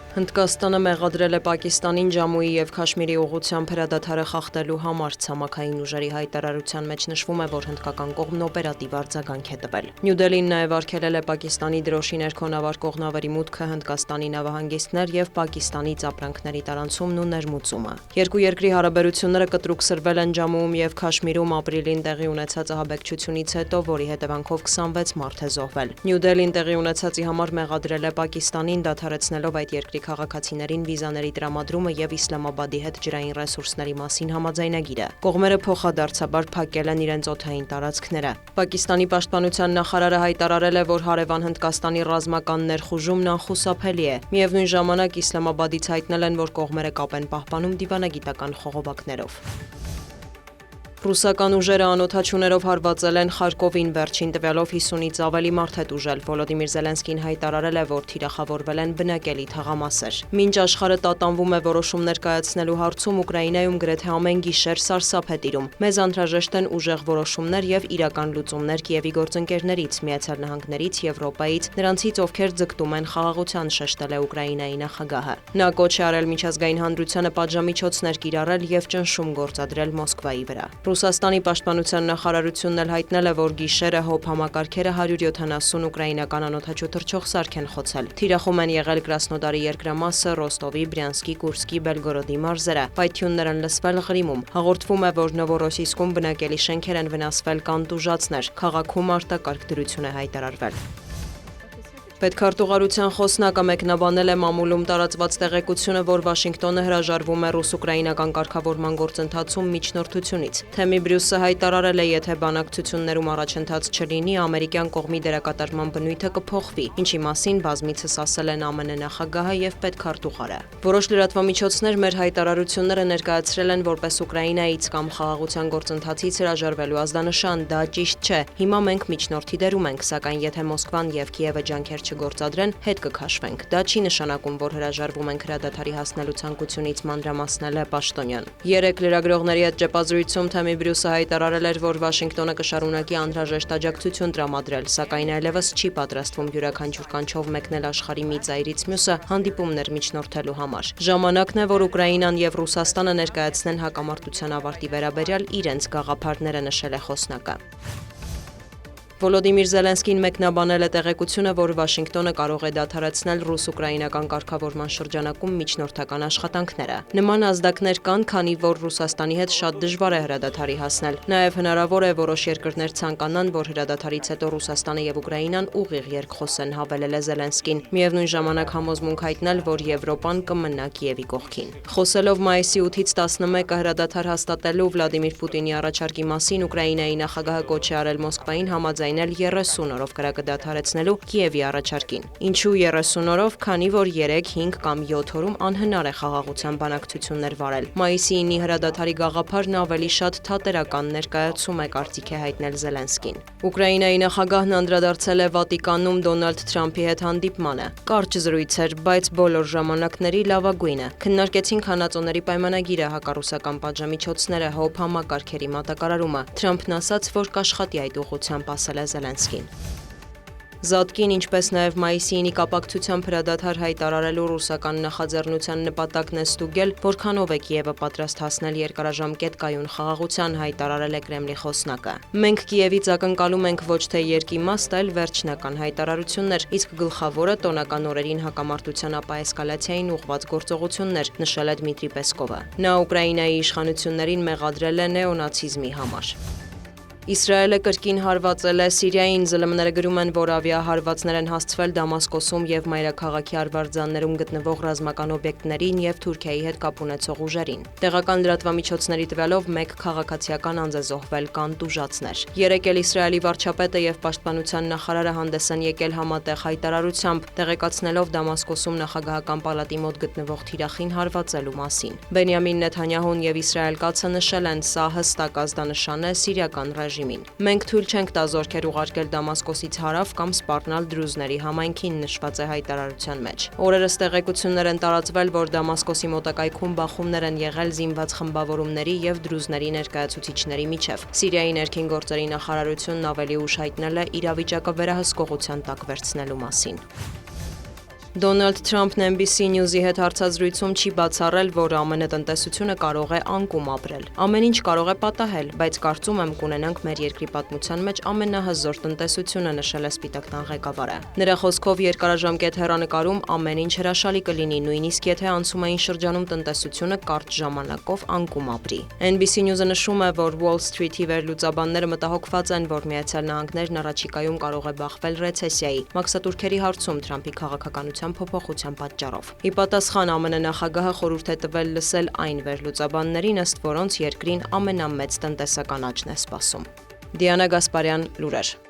Հնդկաստանը մեղադրել է Պակիստանին Ջամուի և Քաշմիրի ուղղությամբ հրադադարը խախտելու համար։ Ցամաքային ուժերի հայտարարության մեջ նշվում է, որ հնդկական կողմն օպերատիվ արձագանք է տվել։ Նյու Դելին նաև արգելել է Պակիստանի դրոշի ներքո նավարկող նավերի մուտքը Հնդկաստանի նավահանգիստներ և Պակիստանից ապրանքների տարանցումն ու ներմուծումը։ Երկու երկրի հարաբերությունները կտրուկ սրվել են Ջամուում և Քաշմիրում ապրիլին տեղի ունեցած ահաբեկչությունից հետո, որի հետևանքով 26 մարդ է զոհվել։ Նյու Դելին տեղի ունեցածի համար մեղադրել է Պակիստանին, դադարեցնելով այդ երկրի քաղաքացիներին վիզաների տրամադրումը և Իսլամաբադի հետ ջրային ռեսուրսների մասին համաձայնագիրը։ Կողմերը փոխադարձաբար փակել են իրենց օդային տարածքները։ Պակիստանի պաշտպանության նախարարը հայտարարել է, որ հարևան Հնդկաստանի ռազմական ներխուժումն անխուսափելի է։ Միևնույն ժամանակ Իսլամաբադից հայտնել են, որ կողմերը կապ են պահպանում դիվանագիտական խողովակներով։ Ռուսական ուժերը անօդաչուներով հարվածել են Խարկովին, վերջին տվյալով 50-ից ավելի մարդ է տուժել։ Վոլոդիմիր Զելենսկին հայտարարել է, որ թիրախավորվել են բնակելի թաղամասեր։ Մինչ աշխարհը տատանվում է որոշումներ կայացնելու հարցում, Ուկրաինայում գրեթե ամեն գիշեր սարսափ է տիրում։ Մեզ անհրաժեշտ են ուժեղ որոշումներ և իրական լուծումներ Կիևի գործընկերներից, Միացյալ Նահանգներից, Եվրոպայից, նրանցից, ովքեր ձգտում են խաղաղության, շեշտել է Ուկրաինայի նախագահը։ Նա կոչ է արել միջազգային հանրությանը պատժամիջոցներ կիրառել և ճնշում գործադրել Մոսկվայի վրա։ Ռուսաստանի պաշտպանության նախարարությունն էլ հայտնել է, որ գիշերը ՀՕՊ համակարգերը 170 ուկրաինական անօդաչու թռչող սարք են խոցել։ Թիրախում են եղել Կրասնոդարի երկրամասը, Ռոստովի, Բրյանսկի, Կուրսկի, Բելգորոդի մարզերը։ Պայթյուններ են լսվել Ղրիմում։ Հաղորդվում է, որ Նովորոսիսկում բնակելի շենքեր են վնասվել կամ տուժածներ։ Քաղաքում արտակարգ դրություն է հայտարարվել։ Պետքարտուղարության խոսնակը մեկնաբանել է մամուլում տարածված տեղեկությունը, որ Վաշինգտոնը հրաժարվում է ռուս-ուկրաինական կարգավորման գործընթացում միջնորդությունից։ Թեմի Բրյուսը հայտարարել է, եթե բանակցություններում առաջընթաց չլինի, ամերիկյան կողմի դերակատարման բնույթը կփոխվի, ինչի մասին բազմիցս ասել են ԱՄՆ նախագահը և պետքարտուղարը։ Որոշ լրատվամիջոցներ մեր հայտարարությունները ներկայացրել են որպես Ուկրաինայից կամ խաղաղության գործընթացից հրաժարվելու ազդանշան։ Դա ճիշտ չէ։ Հիմա մենք միջնորդի դերում ենք, սակայն եթե Մոսկվան և Կիևը ջանքեր չգործադրեն, հետ կքաշվենք։ Դա չի նշանակում, որ հրաժարվում ենք հրադադարի հասնելու ցանկությունից, մանրամասնել է Պաշտոնյան։ Երեկ լրագրողների հետ ճեպազրույցում Թեմի Բրյուսը հայտարարել էր, որ Վաշինգտոնը կշարունակի անհրաժեշտ աջակցություն տրամադրել, սակայն այլևս չի պատրաստվում յուրաքանչյուր կանչով մեկնել աշխարհի մի ծայրից մյուսը հանդիպումներ միջնորդելու համար։ Ժամանակն է, որ Ուկրաինան և Ռուսաստանը ներկայացնեն հակամարտության ավարտի վերաբերյալ իրենց գաղափարները, նշել է խոսնակը։ Վոլոդիմիր Զելենսկին մեկնաբանել է տեղեկությունը, որ Վաշինգտոնը կարող է դադարեցնել ռուս-ուկրաինական կարգավորման շրջանակում միջնորդական աշխատանքները։ Նման ազդակներ կան, քանի որ Ռուսաստանի հետ շատ դժվար է հրադադարի հասնել։ Նաև հնարավոր է որոշ երկրներ ցանկանան, որ հրադադարից հետո Ռուսաստանը և Ուկրաինան ուղիղ երկխոսեն, հավելել է Զելենսկին։ Միևնույն ժամանակ համոզմունք հայտնել, որ Եվրոպան կմնա Կիևի կողքին։ Խոսելով մայիսի 8-ից 11-ը հրադադար հաստատելու Վլադիմիր Պուտինի առաջարկի մասին, Ուկրաինայի նախագահը կոչ է արել Մոսկվային համաձայնել 30 օրով կրակը դադարեցնելու Կիևի առաջարկին։ Ինչու 30 օրով, քանի որ 3, 5 կամ 7 օրում անհնար է խաղաղության բանակցություններ վարել։ Մայիսի 9-ի հրադադարի գաղափարն ավելի շատ թատերական ներկայացում է, կարծիք է հայտնել Զելենսկին։ Ուկրաինայի նախագահն անդրադարձել է Վատիկանում Դոնալդ Թրամփի հետ հանդիպմանը։ Կարճ զրույց էր, բայց բոլոր ժամանակների լավագույնը։ Քննարկեցինք հանածոների պայմանագիրը, հակառուսական պատժամիջոցները, ՀՕՊ համակարգերի մատակարարումը։ Թրամփն ասաց, որ կաշխատի այդ ուղղությամբ, ասել է Զելենսկին։ Զատկին, ինչպես նաև մայիսի 9-ի կապակցությամբ հրադադար հայտարարելու ռուսական նախաձեռնության նպատակն է ստուգել, որքանով է Կիևը պատրաստ հասնել երկարաժամկետ կայուն խաղաղության, հայտարարել է Կրեմլի խոսնակը։ Մենք Կիևից ակնկալում ենք ոչ թե երկիմաստ, այլ վերջնական հայտարարություններ, իսկ գլխավորը տոնական օրերին հակամարտության ապա էսկալացիային ուղղված գործողություններ, նշել է Դմիտրի Պեսկովը։ Նա Ուկրաինայի իշխանություններին մեղադրել է նեոնացիզմի համար։ Իսրայելը կրկին հարվածել է Սիրիային։ ԶԼՄ-ները գրում են, որ ավիահարվածներ են հասցվել Դամասկոսում և մայրաքաղաքի արվարձաններում գտնվող ռազմական օբյեկտներին և Թուրքիայի հետ կապ ունեցող ուժերին։ Տեղական լրատվամիջոցների տվյալով 1 քաղաքացիական անձ է զոհվել, կան տուժածներ։ Երեկ էլ Իսրայելի վարչապետը և պաշտպանության նախարարը հանդես են եկել համատեղ հայտարարությամբ, տեղեկացնելով Դամասկոսում նախագահական պալատի մոտ գտնվող թիրախին հարվածելու մասին։ Բենյամին Նեթանյահուն և Իսրայել Կացը նշել են, սա հստակ ազդանշան է սիրիական ռեժիմին։ Մենք թույլ չենք տա զորքեր ուղարկել Դամասկոսից հարավ կամ սպառնալ դրուզների համայնքին, նշված է հայտարարության մեջ։ Օրերս տեղեկություններ են տարածվել, որ Դամասկոսի մոտակայքում բախումներ են եղել զինված խմբավորումների և դրուզների ներկայացուցիչների միջև։ Սիրիայի ներքին գործերի նախարարությունն ավելի ուշ հայտնել է իրավիճակը վերահսկողության տակ վերցնելու մասին։ Դոնալդ Թրամփն NBC News-ի հետ հարցազրույցում չի բացառել, որ ԱՄՆ տնտեսությունը կարող է անկում ապրել։ Ամեն ինչ կարող է պատահել, բայց կարծում եմ կունենանք մեր երկրի պատմության մեջ ամենահզոր տնտեսությունը, նշել է Սպիտակ տան ղեկավարը։ Նրա խոսքով երկարաժամկետ հեռանկարում ամեն ինչ հրաշալի կլինի, նույնիսկ եթե անցումային շրջանում տնտեսությունը կարճ ժամանակով անկում ապրի։ NBC News-ը նշում է, որ Wall Street-ի վերլուծաբանները մտահոգված են, որ Միացյալ Նահանգներն առաջիկայում կարող է բախվել ռեցեսիայի, մաքսատուրքերի հարցում Թրամփի քաղաքականության փոփոխության պատճառով։ Ի պատասխան ԱՄՆ նախագահը խորհուրդ է տվել լսել այն վերլուծաբաններին, ըստ որոնց երկրին ամենամեծ տնտեսական աճն է սպասում։ Դիանա Գասպարյան, լուրեր։